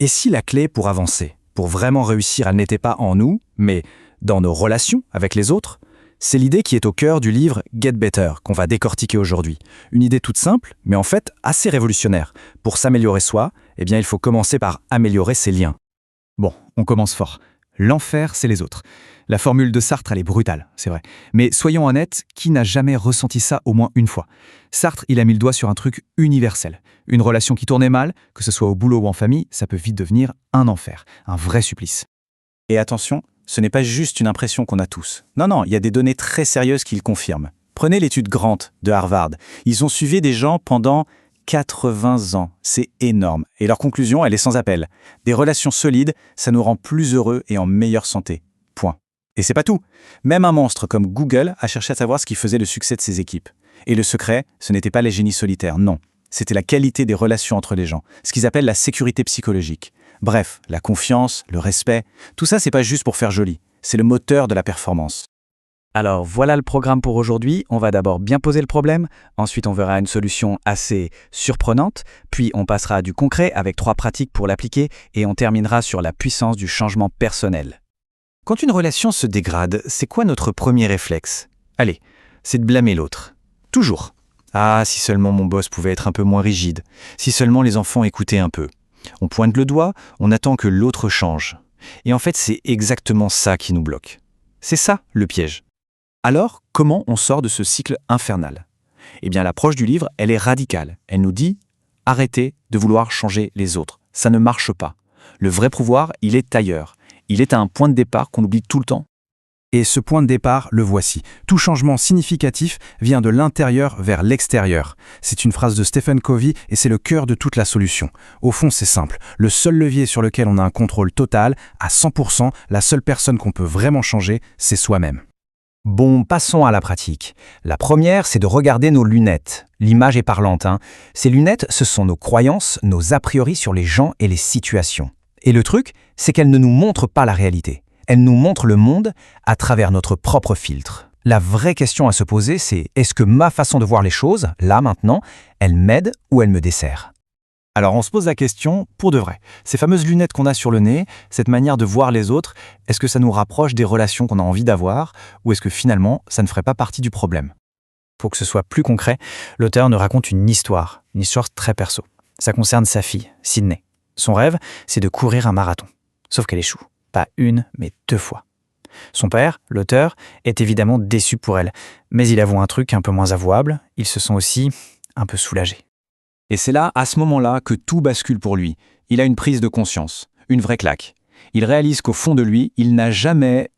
Et si la clé pour avancer, pour vraiment réussir, elle n'était pas en nous, mais dans nos relations avec les autres? C'est l'idée qui est au cœur du livre Get Better qu'on va décortiquer aujourd'hui. Une idée toute simple, mais en fait assez révolutionnaire. Pour s'améliorer soi, il faut commencer par améliorer ses liens. Bon, on commence fort. L'enfer, c'est les autres. La formule de Sartre, elle est brutale, c'est vrai. Mais soyons honnêtes, qui n'a jamais ressenti ça au moins une fois? Sartre, il a mis le doigt sur un truc universel. Une relation qui tournait mal, que ce soit au boulot ou en famille, ça peut vite devenir un enfer, un vrai supplice. Et attention, ce n'est pas juste une impression qu'on a tous. Non, il y a des données très sérieuses qui le confirment. Prenez l'étude Grant de Harvard. Ils ont suivi des gens pendant 80 ans. C'est énorme. Et leur conclusion, elle est sans appel. Des relations solides, ça nous rend plus heureux et en meilleure santé. Point. Et c'est pas tout. Même un monstre comme Google a cherché à savoir ce qui faisait le succès de ses équipes. Et le secret, ce n'était pas les génies solitaires, non. C'était la qualité des relations entre les gens, ce qu'ils appellent la sécurité psychologique. Bref, la confiance, le respect, tout ça, c'est pas juste pour faire joli. C'est le moteur de la performance. Alors voilà le programme pour aujourd'hui. On va d'abord bien poser le problème, ensuite on verra une solution assez surprenante, puis on passera à du concret avec 3 pratiques pour l'appliquer et on terminera sur la puissance du changement personnel. Quand une relation se dégrade, c'est quoi notre premier réflexe? Allez, c'est de blâmer l'autre. Toujours. Ah, si seulement mon boss pouvait être un peu moins rigide, si seulement les enfants écoutaient un peu. On pointe le doigt, on attend que l'autre change. Et en fait, c'est exactement ça qui nous bloque. C'est ça, le piège. Alors, comment on sort de ce cycle infernal? L'approche du livre, elle est radicale. Elle nous dit « Arrêtez de vouloir changer les autres. Ça ne marche pas. Le vrai pouvoir, il est ailleurs. Il est à un point de départ qu'on oublie tout le temps. » Et ce point de départ, le voici. Tout changement significatif vient de l'intérieur vers l'extérieur. C'est une phrase de Stephen Covey et c'est le cœur de toute la solution. Au fond, c'est simple. Le seul levier sur lequel on a un contrôle total, à 100%, la seule personne qu'on peut vraiment changer, c'est soi-même. Bon, passons à la pratique. La première, c'est de regarder nos lunettes. L'image est parlante, hein. Ces lunettes, ce sont nos croyances, nos a priori sur les gens et les situations. Et le truc, c'est qu'elles ne nous montrent pas la réalité. Elles nous montrent le monde à travers notre propre filtre. La vraie question à se poser, c'est est-ce que ma façon de voir les choses, là, maintenant, elle m'aide ou elle me dessert? Alors on se pose la question, pour de vrai, ces fameuses lunettes qu'on a sur le nez, cette manière de voir les autres, est-ce que ça nous rapproche des relations qu'on a envie d'avoir, ou est-ce que finalement, ça ne ferait pas partie du problème? Pour que ce soit plus concret, l'auteur nous raconte une histoire très perso. Ça concerne sa fille, Sydney. Son rêve, c'est de courir un marathon. Sauf qu'elle échoue. Pas une, mais 2 fois. Son père, l'auteur, est évidemment déçu pour elle. Mais il avoue un truc un peu moins avouable, il se sent aussi un peu soulagé. Et c'est là, à ce moment-là, que tout bascule pour lui. Il a une prise de conscience, une vraie claque. Il réalise qu'au fond de lui, il n'a jamais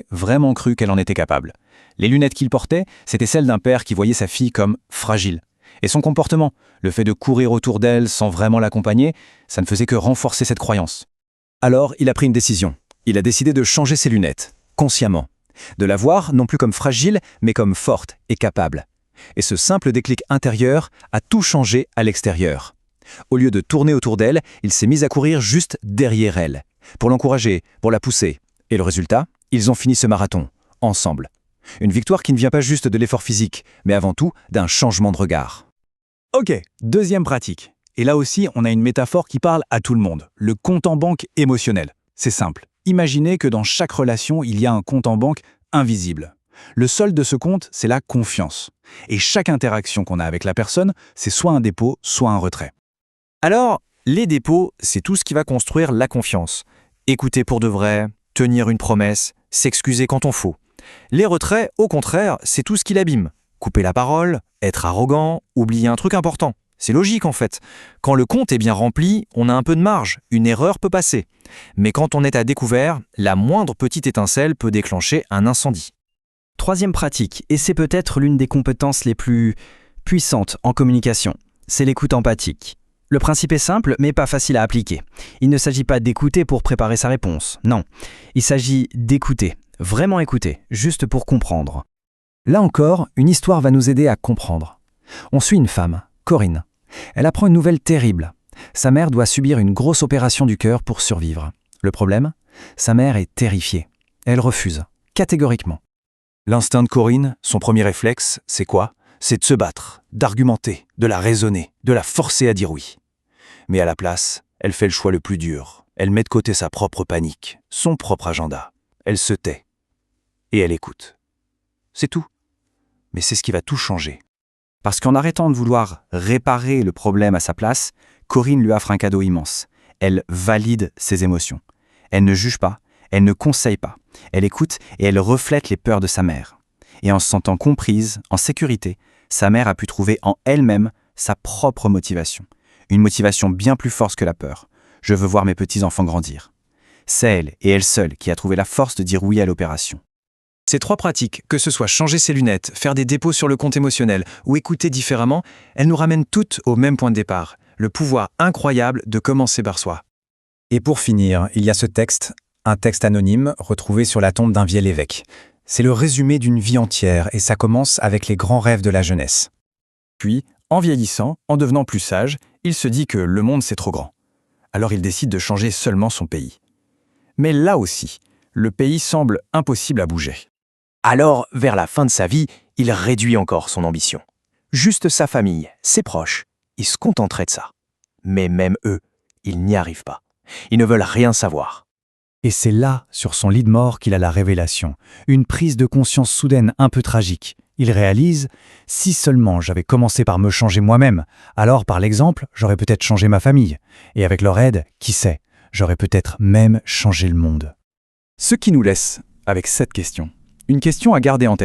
vraiment cru qu'elle en était capable. Les lunettes qu'il portait, c'était celles d'un père qui voyait sa fille comme fragile. Et son comportement, le fait de courir autour d'elle sans vraiment l'accompagner, ça ne faisait que renforcer cette croyance. Alors, il a pris une décision. Il a décidé de changer ses lunettes, consciemment. De la voir non plus comme fragile, mais comme forte et capable. Et ce simple déclic intérieur a tout changé à l'extérieur. Au lieu de tourner autour d'elle, il s'est mis à courir juste derrière elle, pour l'encourager, pour la pousser. Et le résultat, ils ont fini ce marathon, ensemble. Une victoire qui ne vient pas juste de l'effort physique, mais avant tout d'un changement de regard. Ok, deuxième pratique. Et là aussi, on a une métaphore qui parle à tout le monde, le compte en banque émotionnel. C'est simple. Imaginez que dans chaque relation, il y a un compte en banque invisible. Le solde de ce compte, c'est la confiance. Et chaque interaction qu'on a avec la personne, c'est soit un dépôt, soit un retrait. Alors, les dépôts, c'est tout ce qui va construire la confiance. Écouter pour de vrai, tenir une promesse, s'excuser quand on faut. Les retraits, au contraire, c'est tout ce qui l'abîme. Couper la parole, être arrogant, oublier un truc important. C'est logique en fait. Quand le compte est bien rempli, on a un peu de marge, une erreur peut passer. Mais quand on est à découvert, la moindre petite étincelle peut déclencher un incendie. Troisième pratique, et c'est peut-être l'une des compétences les plus puissantes en communication, c'est l'écoute empathique. Le principe est simple, mais pas facile à appliquer. Il ne s'agit pas d'écouter pour préparer sa réponse, non. Il s'agit d'écouter, vraiment écouter, juste pour comprendre. Là encore, une histoire va nous aider à comprendre. On suit une femme, Corinne. Elle apprend une nouvelle terrible. Sa mère doit subir une grosse opération du cœur pour survivre. Le problème, sa mère est terrifiée. Elle refuse, catégoriquement. L'instinct de Corinne, son premier réflexe, c'est quoi? C'est de se battre, d'argumenter, de la raisonner, de la forcer à dire oui. Mais à la place, Elle fait le choix le plus dur. Elle met de côté sa propre panique, son propre agenda. Elle se tait. Et elle écoute. C'est tout. Mais c'est ce qui va tout changer. Parce qu'en arrêtant de vouloir réparer le problème à sa place, Corinne lui offre un cadeau immense. Elle valide ses émotions. Elle ne juge pas, elle ne conseille pas. Elle écoute et elle reflète les peurs de sa mère. Et en se sentant comprise, en sécurité, sa mère a pu trouver en elle-même sa propre motivation. Une motivation bien plus forte que la peur. Je veux voir mes petits-enfants grandir. C'est elle, et elle seule, qui a trouvé la force de dire oui à l'opération. Ces 3 pratiques, que ce soit changer ses lunettes, faire des dépôts sur le compte émotionnel ou écouter différemment, elles nous ramènent toutes au même point de départ, le pouvoir incroyable de commencer par soi. Et pour finir, il y a ce texte, un texte anonyme retrouvé sur la tombe d'un vieil évêque. C'est le résumé d'une vie entière et ça commence avec les grands rêves de la jeunesse. Puis, en vieillissant, en devenant plus sage, il se dit que le monde c'est trop grand. Alors il décide de changer seulement son pays. Mais là aussi, le pays semble impossible à bouger. Alors, vers la fin de sa vie, il réduit encore son ambition. Juste sa famille, ses proches, ils se contenteraient de ça. Mais même eux, ils n'y arrivent pas. Ils ne veulent rien savoir. Et c'est là, sur son lit de mort, qu'il a la révélation. Une prise de conscience soudaine un peu tragique. Il réalise, si seulement j'avais commencé par me changer moi-même, alors par l'exemple, j'aurais peut-être changé ma famille. Et avec leur aide, qui sait, j'aurais peut-être même changé le monde. Ce qui nous laisse avec cette question. Une question à garder en tête.